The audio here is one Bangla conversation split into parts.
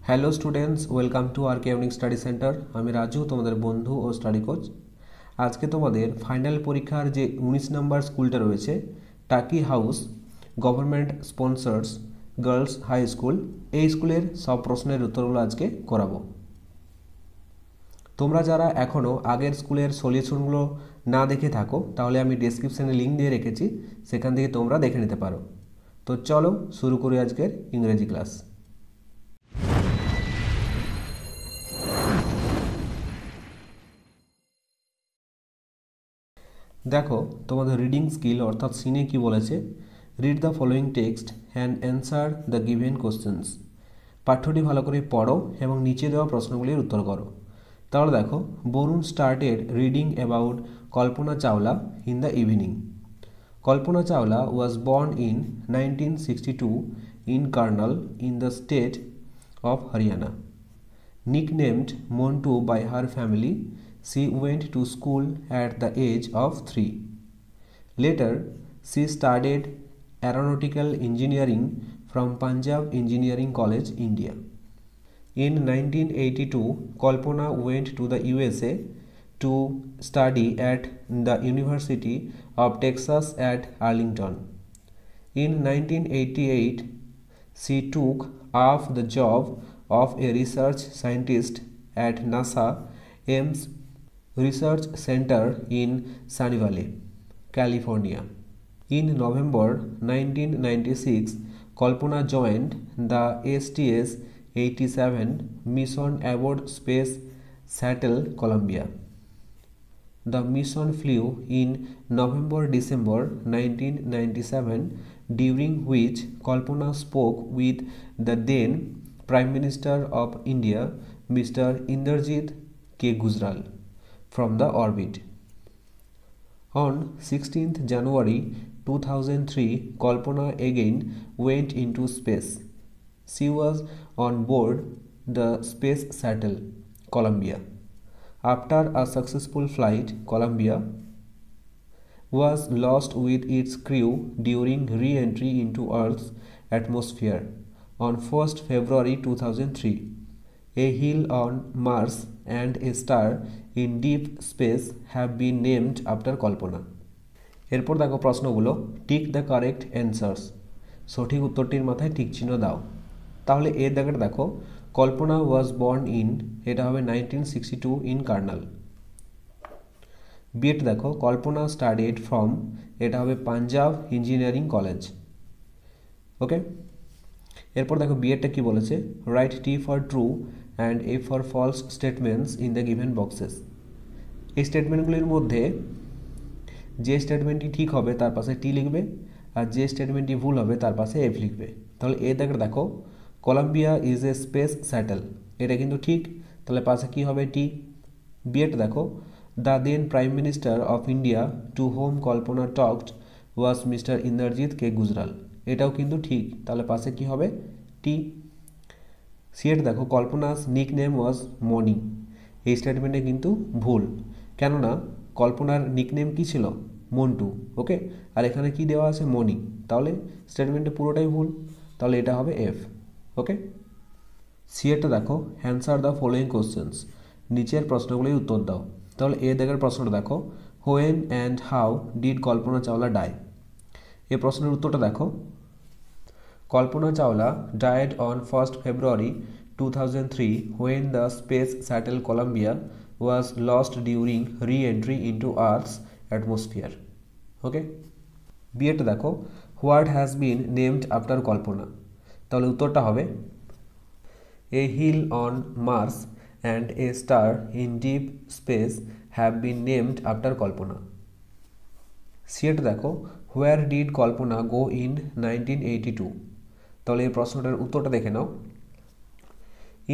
Hello students, welcome to R K unique study centre. আমি রাজু, তোমাদের বন্ধু ও স্টাডি কোচ। আজকে তোমাদের ফাইনাল পরীক্ষার যে 19 নম্বর স্কুলটা রয়েছে, Taki house government sponsors girls high school, এই স্কুলের সব প্রশ্নের উত্তরগুলো আজকে করাবো। তোমরা যারা এখনও আগের স্কুলের সলিউশনগুলো না দেখে থাকো, তাহলে আমি ডেসক্রিপশানে লিঙ্ক দিয়ে রেখেছি, সেখান থেকে তোমরা দেখে নিতে পারো। তো চলো শুরু করি আজকের ইংরেজি ক্লাস। দেখো তোমাদের রিডিং স্কিল অর্থাৎ সিনে কি বলেছে, read the following text and answer the given questions. পাঠ্যটি ভালো করে পড়ো এবং নিচে দেওয়া প্রশ্নগুলির উত্তর করো। তাহলে দেখো, Varun started reading about Kalpana Chawla in the evening. Kalpana Chawla was born in 1962 in Karnal in the state of Haryana. Nicknamed Montu by her family, she went to school at the age of 3. Later, she studied aeronautical engineering from Punjab Engineering College, India. In 1982, Kalpana went to the USA to study at the University of Texas at Arlington. In 1988, she took up the job of a research scientist at NASA Ames Research Center in Sunnyvale, California. In November 1996, Kalpana joined the STS-87 mission aboard Space Shuttle Columbia. The mission flew in November-December 1997, during which Kalpana spoke with the then Prime Minister of India, Mr. Inderjit K. Gujral, from the orbit. On 16th January 2003, Kalpana again went into space. She was on board the Space Shuttle Columbia. After a successful flight, Columbia was lost with its crew during re-entry into Earth's atmosphere on 1st February 2003. A hill on Mars and a star in deep space have been named after Kalpana. এরপর দেখো প্রশ্নগুলো, টিক দ্য কারেক্ট অ্যান্সার্স। সঠিক উত্তরটির মাথায় টিক চিহ্ন দাও। তাহলে এর দাগের দেখো, কল্পনা ওয়াজ বর্ন ইন, এটা হবে 1962 ইন কার্নাল। বিএড দেখো, কল্পনা স্টাডিড ফ্রম, এটা হবে পাঞ্জাব ইঞ্জিনিয়ারিং কলেজ। ওকে, এরপর দেখো বিএডটা কি বলেছে, write T for true and F for false statements in the given boxes. এই স্টেটমেন্টগুলির মধ্যে যে স্টেটমেন্টটি ঠিক হবে তার পাশে টি লিখবে, আর যে স্টেটমেন্টটি ভুল হবে তার পাশে এফ লিখবে। তাহলে এ দাগের দেখো, Columbia is a space shuttle, এটা কিন্তু ঠিক, তাহলে পাশে কি হবে টি। বিএড দেখো, the then prime minister of India to whom Kalpana talked was Mr Indrajit K Gujral, এটাও কিন্তু ঠিক, তাহলে পাশে কি হবে টি। সিএড দেখো, কল্পনাস নিক নেম ওয়াজ মনি, এই স্টেটমেন্টে কিন্তু ভুল, কেননা কল্পনার নিকনেম কি ছিল, মন্টু। ওকে, আর এখানে কি দেওয়া আছে, মনি, তাহলে স্টেটমেন্টে পুরোটাই ভুল, তাহলে এটা হবে এফ। ওকে, সিএটা দেখো, অ্যান্সার দ্য ফলোয়িং কোশ্চেন্স, নিচের প্রশ্নগুলির উত্তর দাও। তাহলে এ দাগের প্রশ্নটা দেখো, when and how did Kalpana Chawla die. এই প্রশ্নের উত্তরটা দেখো, Kalpana Chawla died on 1st February 2003 when the space shuttle Columbia was lost during re-entry into Earth's atmosphere. Okay, বিএটা দেখো, what has been named after Kalpana. তাহলে উত্তরটা হবে a hill on Mars and a star in deep space have been named after Kalpana. সিএটা দেখো, where did Kalpana go in 1982। তাহলে এই প্রশ্নটার উত্তরটা দেখে নাও।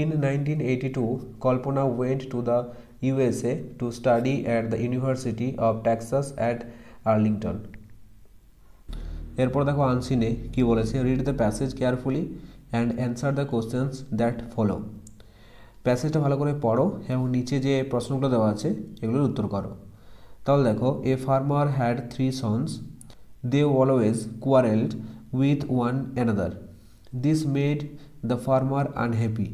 In 1982, Kalpana went to the USA to study at the University of Texas at Arlington. এরপর দেখো আনসিনে কি বলেছে, read the passage carefully and answer the questions that follow. প্যাসেজটা ভালো করে পড়ো এবং নিচে যে প্রশ্নগুলো দেওয়া আছে এগুলোর উত্তর করো। তাহলে দেখো, a farmer had 3 sons, they always quarreled with one another. This made the farmer unhappy.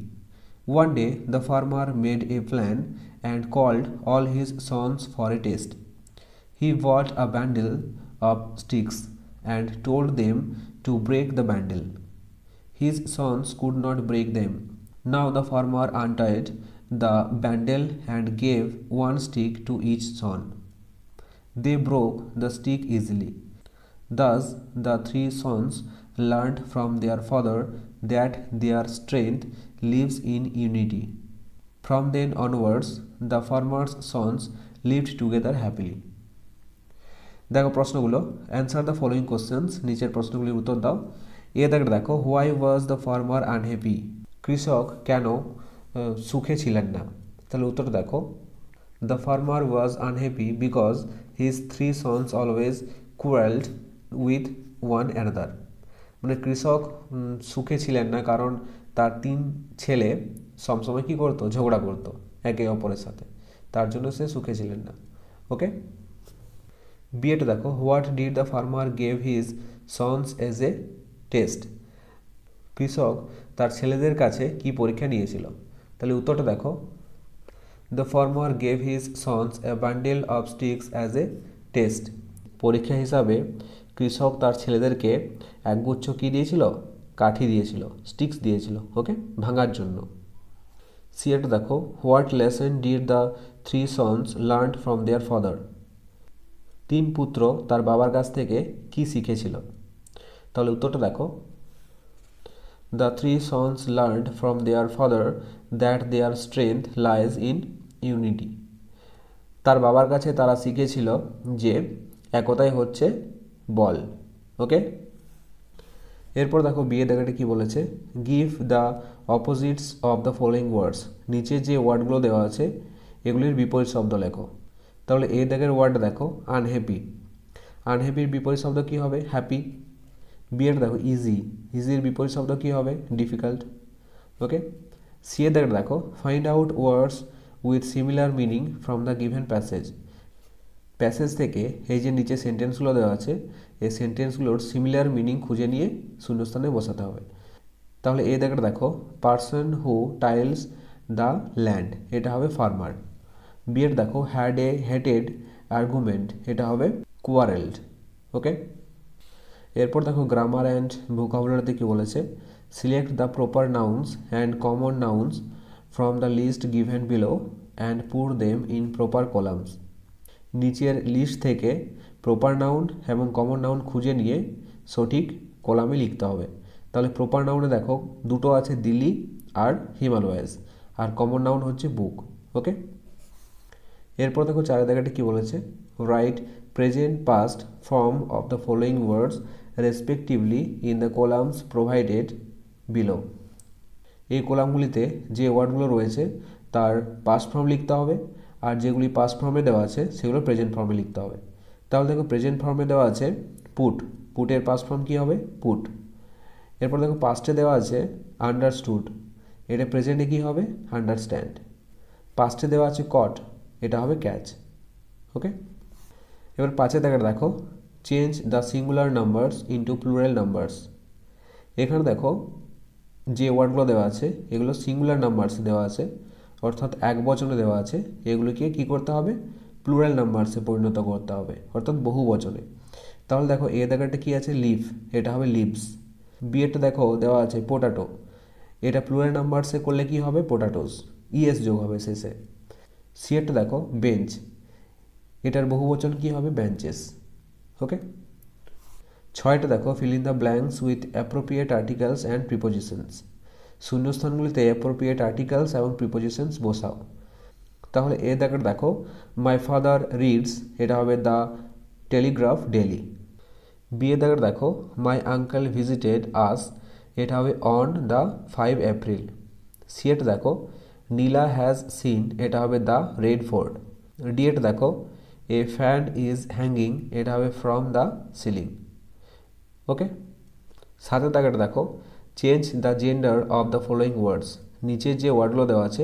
One day the farmer made a plan and called all his sons for a test. He bought a bundle of sticks and told them to break the bundle. His sons could not break them. Now the farmer untied the bundle and gave one stick to each son. They broke the stick easily. Thus the three sons learned from their father that their strength lives in unity. From then onwards, the farmer's sons lived together happily. দেখো প্রশ্নগুলো, অ্যান্সার দ্য ফলোয়িং কোশ্চেন্স, নিচের প্রশ্নগুলির উত্তর দাও। দেখো, why was the farmer unhappy, কৃষক কেন সুখে ছিলেন না। তাহলে উত্তর দেখো, the farmer was unhappy because his three sons always quarrelled with one another. মানে কৃষক সুখে ছিলেন না কারণ তার তিন ছেলে সবসময় কী করতো, ঝগড়া করতো একে অপরের সাথে, তার জন্য সে সুখে ছিলেন না। ওকে, বিয়েটা দেখো, what did the farmer gave his sons as a test, কৃষক তার ছেলেদের কাছে কি পরীক্ষা নিয়েছিল। তাহলে উত্তরটা দেখো, the farmer gave his sons A bundle of sticks as a test, পরীক্ষা হিসাবে কৃষক তার ছেলেদেরকে একগুচ্ছ কী দিয়েছিল, কাঠি দিয়েছিল, স্টিক্স দিয়েছিল, ওকে, ভাঙার জন্য। সিএটা দেখো, what lesson did the three sons learn from their father, তিন পুত্র তার বাবার কাছ থেকে কি শিখেছিল। তাহলে উত্তরটা দেখো, the three sons learned from their father that their strength lies in unity, তার বাবার কাছে তারা শিখেছিল যে একতাই হচ্ছে বল। ওকে, এরপর দেখো বিয়ে দেখাটা কি বলেছে, give the opposites of the following words, নিচে যে ওয়ার্ডগুলো দেওয়া আছে এগুলির বিপরীত শব্দ লেখো। তাহলে এই দাগের ওয়ার্ড দেখো, আনহ্যাপি, আনহ্যাপির বিপরীত শব্দ কী হবে, হ্যাপি। বিয়ের দেখো, ইজি, ইজির বিপরীত শব্দ কী হবে, ডিফিকাল্ট। ওকে, সি এর দাগের দেখো, find out words with similar meaning from the given passage, passage থেকে এই যে নিচে সেন্টেন্সগুলো দেওয়া আছে এই সেন্টেন্সগুলোর সিমিলার মিনিং খুঁজে নিয়ে শূন্যস্থানে বসাতে হবে। তাহলে এই দাগের দেখো, person who tiles the land, এটা হবে ফার্মার। বিয়ের দেখো, হ্যাড এ হেটেড আর্গুমেন্ট, এটা হবে কোয়ারেলড। ওকে, এরপর দেখো গ্রামার অ্যান্ড ভোকাবুলারিতে কী বলেছে, select the proper nouns and common nouns from the list given below and put them in proper columns, নিচের লিস্ট থেকে প্রপার নাউন এবং কমন নাউন খুঁজে নিয়ে সঠিক কলামে লিখতে হবে। তাহলে প্রপার নাউনে দেখো দুটো আছে, দিল্লি আর হিমালয়াস, আর কমন নাউন হচ্ছে বুক। ওকে, এরপর দেখো চারের জায়গাটা কী বলেছে, right present past form of the following words respectively in the columns provided below, এই কলামগুলিতে যে ওয়ার্ডগুলো রয়েছে তার পাস্ট ফর্ম লিখতে হবে, আর যেগুলি পাস্ট ফর্মে দেওয়া আছে সেগুলো প্রেজেন্ট ফর্মে লিখতে হবে। তাহলে দেখো প্রেজেন্ট ফর্মে দেওয়া আছে পুট, পুটের পাস্ট ফর্ম কী হবে, পুট। এরপর দেখো পাস্টে দেওয়া আছে আন্ডারস্টুড, এটা প্রেজেন্টে কী হবে, আন্ডারস্ট্যান্ড। পাস্টে দেওয়া আছে কট, এটা হবে ক্যাচ। ওকে, এবার পাঁচে দেখো, change the singular numbers into plural numbers, এখানে দেখো যে ওয়ার্ডগুলো দেওয়া আছে এগুলো সিঙ্গুলার নাম্বারস দেওয়া আছে, অর্থাৎ এক বচনে দেওয়া আছে, এগুলিকে কী করতে হবে, প্লুরাল নাম্বারসে পরিণত করতে হবে, অর্থাৎ বহু বচনে। তাহলে দেখো এ জায়গাটা কী আছে, লিভ, এটা হবে লিভস। বিয়েটা দেখো দেওয়া আছে পোটাটো, এটা প্লুরাল নাম্বারসে করলে কি হবে, পোটাটোস, ইএস যোগ হবে শেষে। সিয়েরটা দেখো বেঞ্চ, এটার বহু বচন কী হবে, বেঞ্চেস। ওকে, ছয়টা দেখো, fill in the blanks with appropriate articles and prepositions, শূন্যস্থানগুলিতে অ্যাপ্রোপ্রিয়েট আর্টিকেলস এবং প্রিপোজিশনস বসাও। তাহলে এ দেখো, মাই ফাদার রিডস, এটা হবে দ্য টেলিগ্রাফ ডেলি। বিয়ে দেখো, মাই আঙ্কেল ভিজিটেড আস, এটা হবে অন দ্য 5 এপ্রিল। সিয়েট দেখো, নীলা হ্যাজ সিন, এটা হবে দ্য রেড ফোর্ট। ডিয়েট দেখো, এ ফ্যান ইজ হ্যাঙ্গিং, এটা হবে ফ্রম দ্য সিলিং। ওকে, সাথে দেখো, change the gender of the following words, নিচে যে ওয়ার্ডগুলো দেওয়া আছে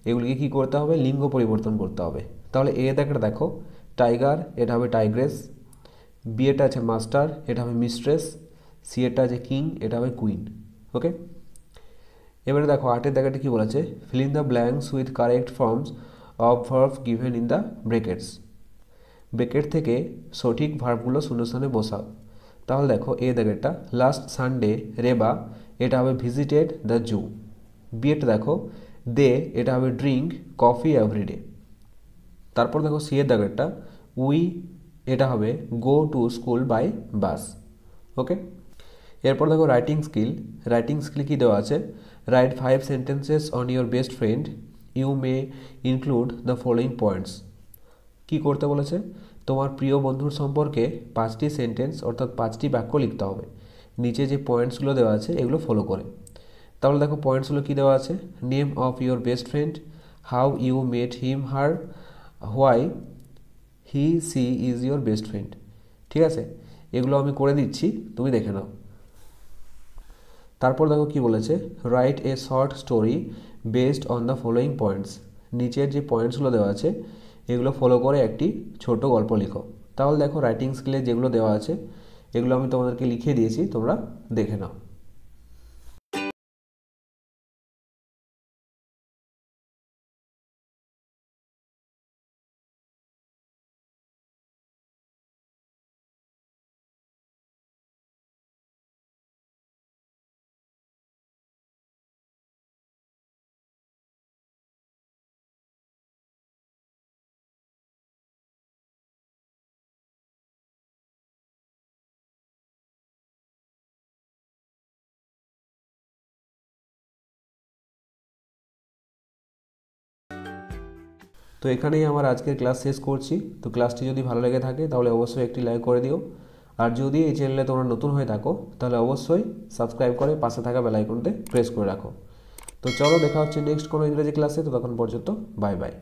এগুলিকে কী করতে হবে, লিঙ্গ পরিবর্তন করতে হবে। তাহলে এ দেখো, টাইগার, এটা হবে টাইগ্রেস। বিয়েটা আছে মাস্টার, এটা হবে মিস্ট্রেস। সিয়েটা আছে কিং, এটা হবে কুইন। ওকে, এবারে দেখো 8 দাগেরটা কি বলেছে, fill in the blanks with correct forms of verb given in the brackets। Bracket থেকে সঠিক ভার্বগুলো শূন্যস্থানে বসাও। তাহলে দেখো এ দাগেরটা লাস্ট সানডে রেবা, এটা হবে ভিজিটেড দ্য জু। বিয়েটা দেখো দে, এটা হবে ড্রিঙ্ক কফি এভরিডে। তারপর দেখো সি এর দাগেরটা উই, এটা হবে go to school by bus. Okay, এরপর দেখো রাইটিং স্কিল। রাইটিং স্কিল কি দেওয়া আছে, write 5 sentences on your best friend, you may include the following points. কি করতে বলেছে, তোমার প্রিয় বন্ধুর সম্পর্কে 5টি সেন্টেন্স অর্থাৎ 5টি বাক্য লিখতে হবে। নিচে যে পয়েন্টসগুলো দেওয়া আছে এগুলো ফলো করে। তাহলে দেখো পয়েন্টসগুলো কি দেওয়া আছে, name of your best friend, how you met him her, why he she is your best friend. ঠিক আছে, এগুলো আমি করে দিচ্ছি, তুমি দেখে নাও। তারপর দেখো কি বলেছে, write a short story based on the following points. নিচের যে পয়েন্টসগুলো দেওয়া আছে এগুলো ফলো করে একটি ছোট গল্প লিখো। তাহলে দেখো রাইটিং স্কিলে যেগুলো দেওয়া আছে এগুলো আমি তোমাদেরকে লিখে দিয়েছি, তোমরা দেখে নাও। তো এখানেই আমার আজকের ক্লাস শেষ করছি। তো ক্লাসটি যদি ভালো লেগে থাকে তাহলে অবশ্যই একটি লাইক করে দিও। আর যদি এই চ্যানেলে তোমরা নতুন হয়ে থাকো তাহলে অবশ্যই সাবস্ক্রাইব করে পাশে থাকা বেল আইকনটি প্রেস করে রাখো। তো চলো দেখা হচ্ছে নেক্সট কোনো ইংরেজি ক্লাসে। তো তখন পর্যন্ত বাই বাই।